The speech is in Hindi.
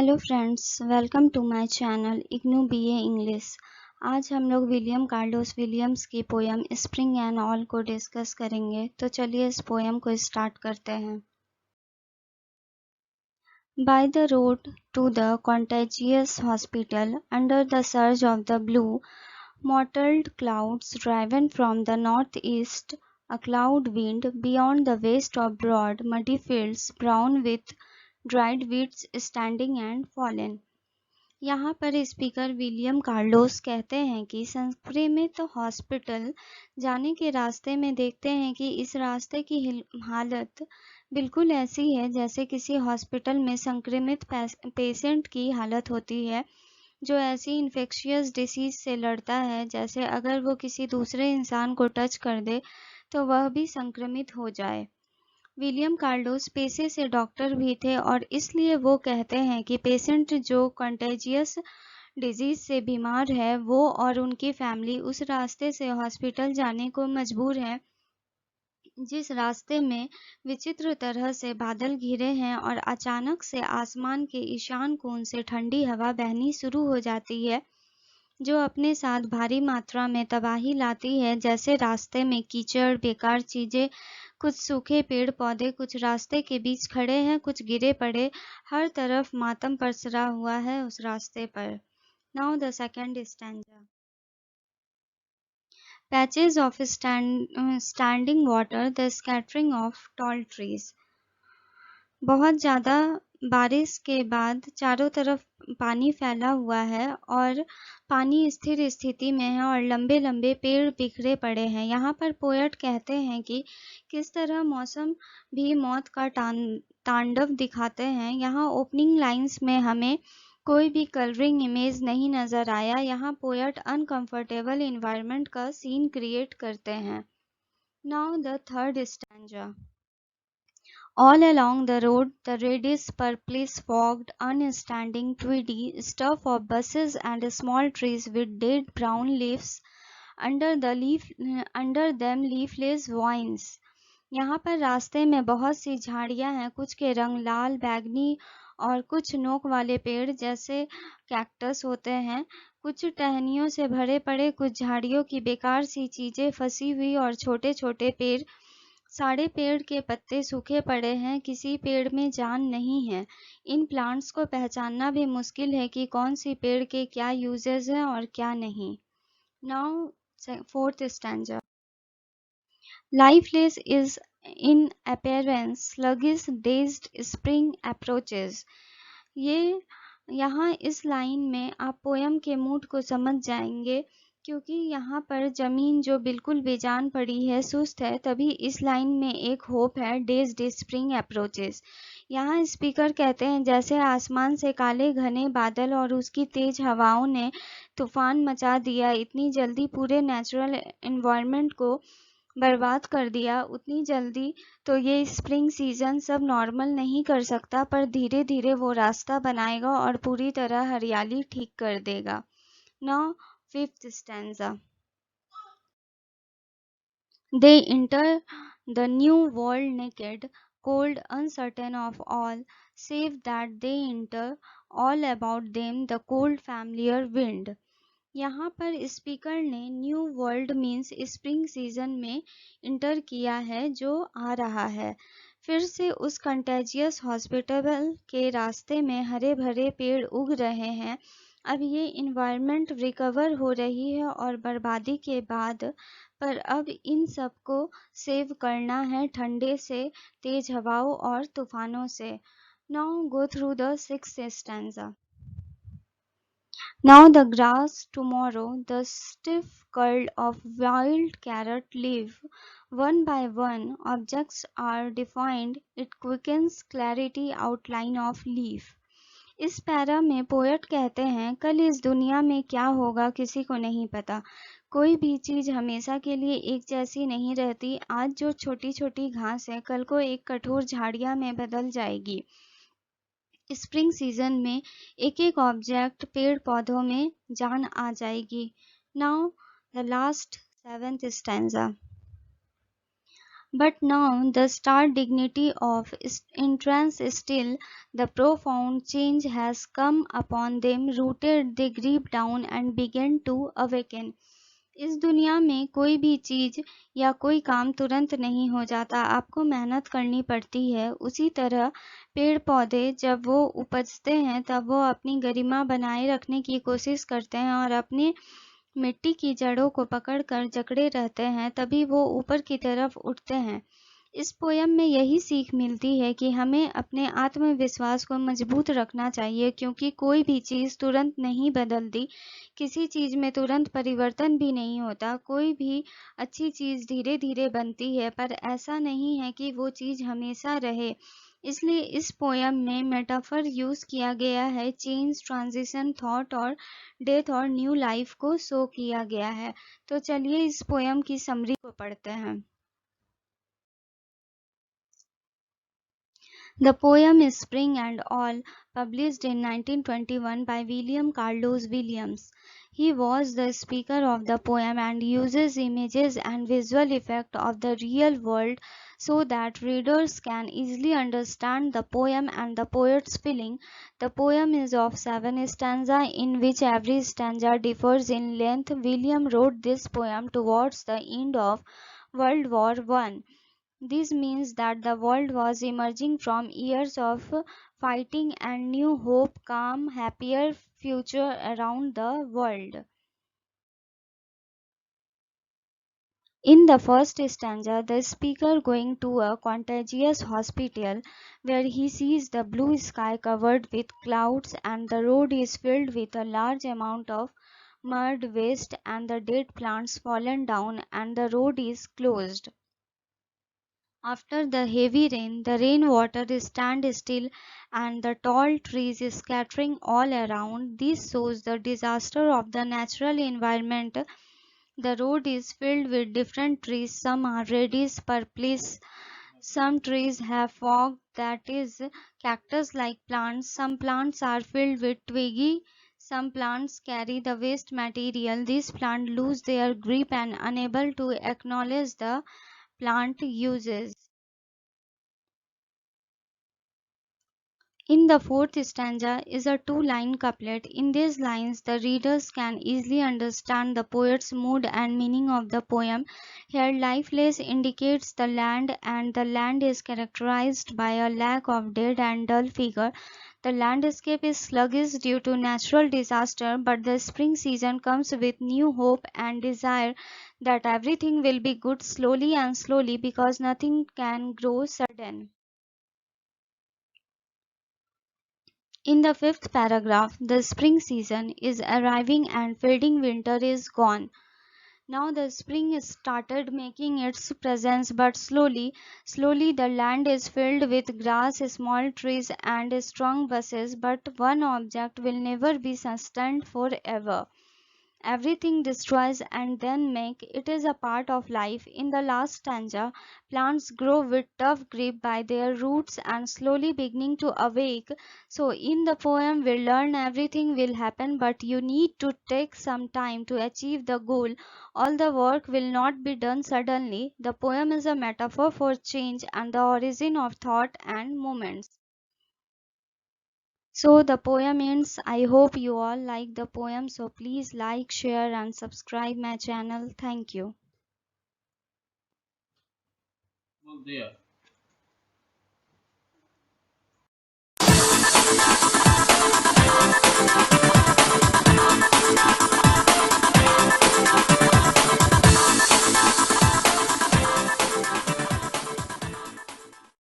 Hello friends, welcome to my channel IGNOU BA English. आज हम लोग विलियम कार्लोस विलियम्स की पोयम स्प्रिंग एंड ऑल को डिस्कस करेंगे। तो चलिए इस पोयम को स्टार्ट करते हैं। By the road to the contagious hospital, under the surge of the blue, mottled clouds driven from the northeast, a cloud wind beyond the waste of broad, muddy fields brown with dried weeds standing and fallen। यहाँ पर स्पीकर विलियम कार्लोस कहते हैं कि संक्रमित हॉस्पिटल जाने के रास्ते में देखते हैं कि इस रास्ते की हालत बिल्कुल ऐसी है जैसे किसी हॉस्पिटल में संक्रमित पेशेंट की हालत होती है, जो ऐसी इन्फेक्शियस डिसीज से लड़ता है जैसे अगर वो किसी दूसरे इंसान को टच कर दे तो वह भी संक्रमित हो जाए। विलियम कार्लोस पेशे से डॉक्टर भी थे और इसलिए वो कहते हैं कि पेशेंट जो कंटेजियस डिजीज से बीमार है वो और उनकी फैमिली उस रास्ते से हॉस्पिटल जाने को मजबूर है जिस रास्ते में विचित्र तरह से बादल घिरे हैं और अचानक से आसमान के ईशान कोण से ठंडी हवा बहनी शुरू हो जाती है, जो अपने साथ भारी मात्रा में तबाही लाती है। जैसे रास्ते में कीचड़, बेकार चीजें, कुछ सूखे पेड़ पौधे कुछ रास्ते के बीच खड़े हैं, कुछ गिरे पड़े, हर तरफ मातम पसरा हुआ है उस रास्ते पर। Now the second stanza. Patches of standing water, the scattering of tall trees. बहुत ज़्यादा बारिश के बाद चारों तरफ पानी फैला हुआ है और पानी स्थिर स्थिति में है और लंबे लंबे पेड़ बिखरे पड़े हैं। यहाँ पर पोएट कहते हैं कि किस तरह मौसम भी मौत का तांडव दिखाते हैं। यहाँ ओपनिंग लाइंस में हमें कोई भी कलरिंग इमेज नहीं नज़र आया। यहाँ पोएट अनकंफर्टेबल इन्वायरमेंट का सीन क्रिएट करते हैं। Now the third stanza. All along the road, the reddish, purplish, fogged, unstanding, tweedy stuff of bushes and small trees with dead brown leaves, under them leafless vines। यहाँ पर रास्ते में बहुत सी झाड़ियाँ हैं, कुछ के रंग लाल, बैगनी और कुछ नोक वाले पेड़ जैसे कैक्टस होते हैं, कुछ टहनियों से भरे पड़े, कुछ झाड़ियों की बेकार सी चीजें फंसी हुई और छोटे छोटे पेड़। सारे पेड़ के पत्ते सूखे पड़े हैं, किसी पेड़ में जान नहीं है। इन प्लांट्स को पहचानना भी मुश्किल है कि कौन सी पेड़ के क्या यूजेस हैं और क्या नहीं। Now fourth stanza. Lifeless is in appearance, sluggish, dazed, spring approaches। ये यहाँ इस लाइन में आप पोयम के मूड को समझ जाएंगे, क्योंकि यहाँ पर जमीन जो बिल्कुल बेजान पड़ी है, सुस्त है, तभी इस लाइन में एक होप है, डेज्ड स्प्रिंग अप्रोचेस। यहाँ स्पीकर कहते हैं जैसे आसमान से काले घने बादल और उसकी तेज हवाओं ने तूफान मचा दिया, इतनी जल्दी पूरे नेचुरल एनवायरनमेंट को बर्बाद कर दिया, उतनी जल्दी तो ये स्प्रिंग सीजन सब नॉर्मल नहीं कर सकता, पर धीरे धीरे वो रास्ता बनाएगा और पूरी तरह हरियाली ठीक कर देगा। Now fifth stanza. They enter the new world naked, cold, uncertain of all, save that they enter all about them the cold familiar wind। यहाँ पर स्पीकर ने new world means spring season में इंटर किया है जो आ रहा है। फिर से उस कंटेजियस हॉस्पिटल के रास्ते में हरे भरे पेड़ उग रहे हैं। अब ये इन्वायरमेंट रिकवर हो रही है और बर्बादी के बाद, पर अब इन सबको सेव करना है ठंडे से, तेज हवाओं और तूफानों से। Now go through the sixth stanza. Now the grass, tomorrow the stiff curl of wild carrot leaf, one by one objects are defined, it quickens clarity outline of leaf। इस पैरा में पोएट कहते हैं कल इस दुनिया में क्या होगा किसी को नहीं पता, कोई भी चीज हमेशा के लिए एक जैसी नहीं रहती। आज जो छोटी छोटी घास है कल को एक कठोर झाड़िया में बदल जाएगी। स्प्रिंग सीजन में एक एक ऑब्जेक्ट पेड़ पौधों में जान आ जाएगी। Now the last seventh stanza. But now the stark dignity of entrance still, the profound change has come upon them, rooted they grieve down and begin to awaken. इस दुनिया में कोई भी चीज या कोई काम तुरंत नहीं हो जाता, आपको मेहनत करनी पड़ती है। उसी तरह पेड़ पौधे जब वो उपजते हैं तब वो अपनी गरिमा बनाए रखने की कोशिश करते हैं और अपने मिट्टी की जड़ों को पकड़कर जकड़े रहते हैं, तभी वो ऊपर की तरफ उठते हैं। इस पोयम में यही सीख मिलती है कि हमें अपने आत्मविश्वास को मजबूत रखना चाहिए, क्योंकि कोई भी चीज़ तुरंत नहीं बदलती, किसी चीज़ में तुरंत परिवर्तन भी नहीं होता। कोई भी अच्छी चीज़ धीरे-धीरे बनती है, पर ऐसा नहीं है कि वो चीज़ हमेशा रहे। इसलिए इस पोयम में मेटाफर यूज़ किया गया है, चेंज, ट्रांजिशन, थॉट और डेथ और न्यू लाइफ को शो किया गया है। तो चलिए इस पोयम की समरी को पढ़ते हैं। The poem is Spring and All, published in 1921 by William Carlos Williams. He was the speaker of the poem and uses images and visual effects of the real world so that readers can easily understand the poem and the poet's feeling. The poem is of 7 stanzas, in which every stanza differs in length. William wrote this poem towards the end of World War I. This means that the world was emerging from years of fighting and new hope, calm, happier future around the world. In the first stanza, the speaker going to a contagious hospital where he sees the blue sky covered with clouds and the road is filled with a large amount of mud, waste and the dead plants fallen down and the road is closed. After the heavy rain, the rainwater stands still and the tall trees scattering all around. This shows the disaster of the natural environment. The road is filled with different trees. Some are reddish, purplish. Some trees have fog, that is, cactus-like plants. Some plants are filled with twiggy. Some plants carry the waste material. These plants lose their grip and unable to acknowledge the plant uses. In the fourth stanza is a two-line couplet. In these lines, the readers can easily understand the poet's mood and meaning of the poem. Here, lifeless indicates the land, and the land is characterized by a lack of dead and dull figure. The landscape is sluggish due to natural disaster, but the spring season comes with new hope and desire that everything will be good slowly and slowly, because nothing can grow sudden. In the fifth paragraph, the spring season is arriving and fading winter is gone. Now the spring started making its presence, but slowly, slowly the land is filled with grass, small trees and strong bushes, but one object will never be sustained forever. Everything destroys and then make. It is a part of life. In the last stanza, plants grow with tough grip by their roots and slowly beginning to awake. So in the poem we learn everything will happen, but you need to take some time to achieve the goal. All the work will not be done suddenly. The poem is a metaphor for change and the origin of thought and moments. So the poem ends. I hope you all like the poem. So please like, share and subscribe my channel. Thank you.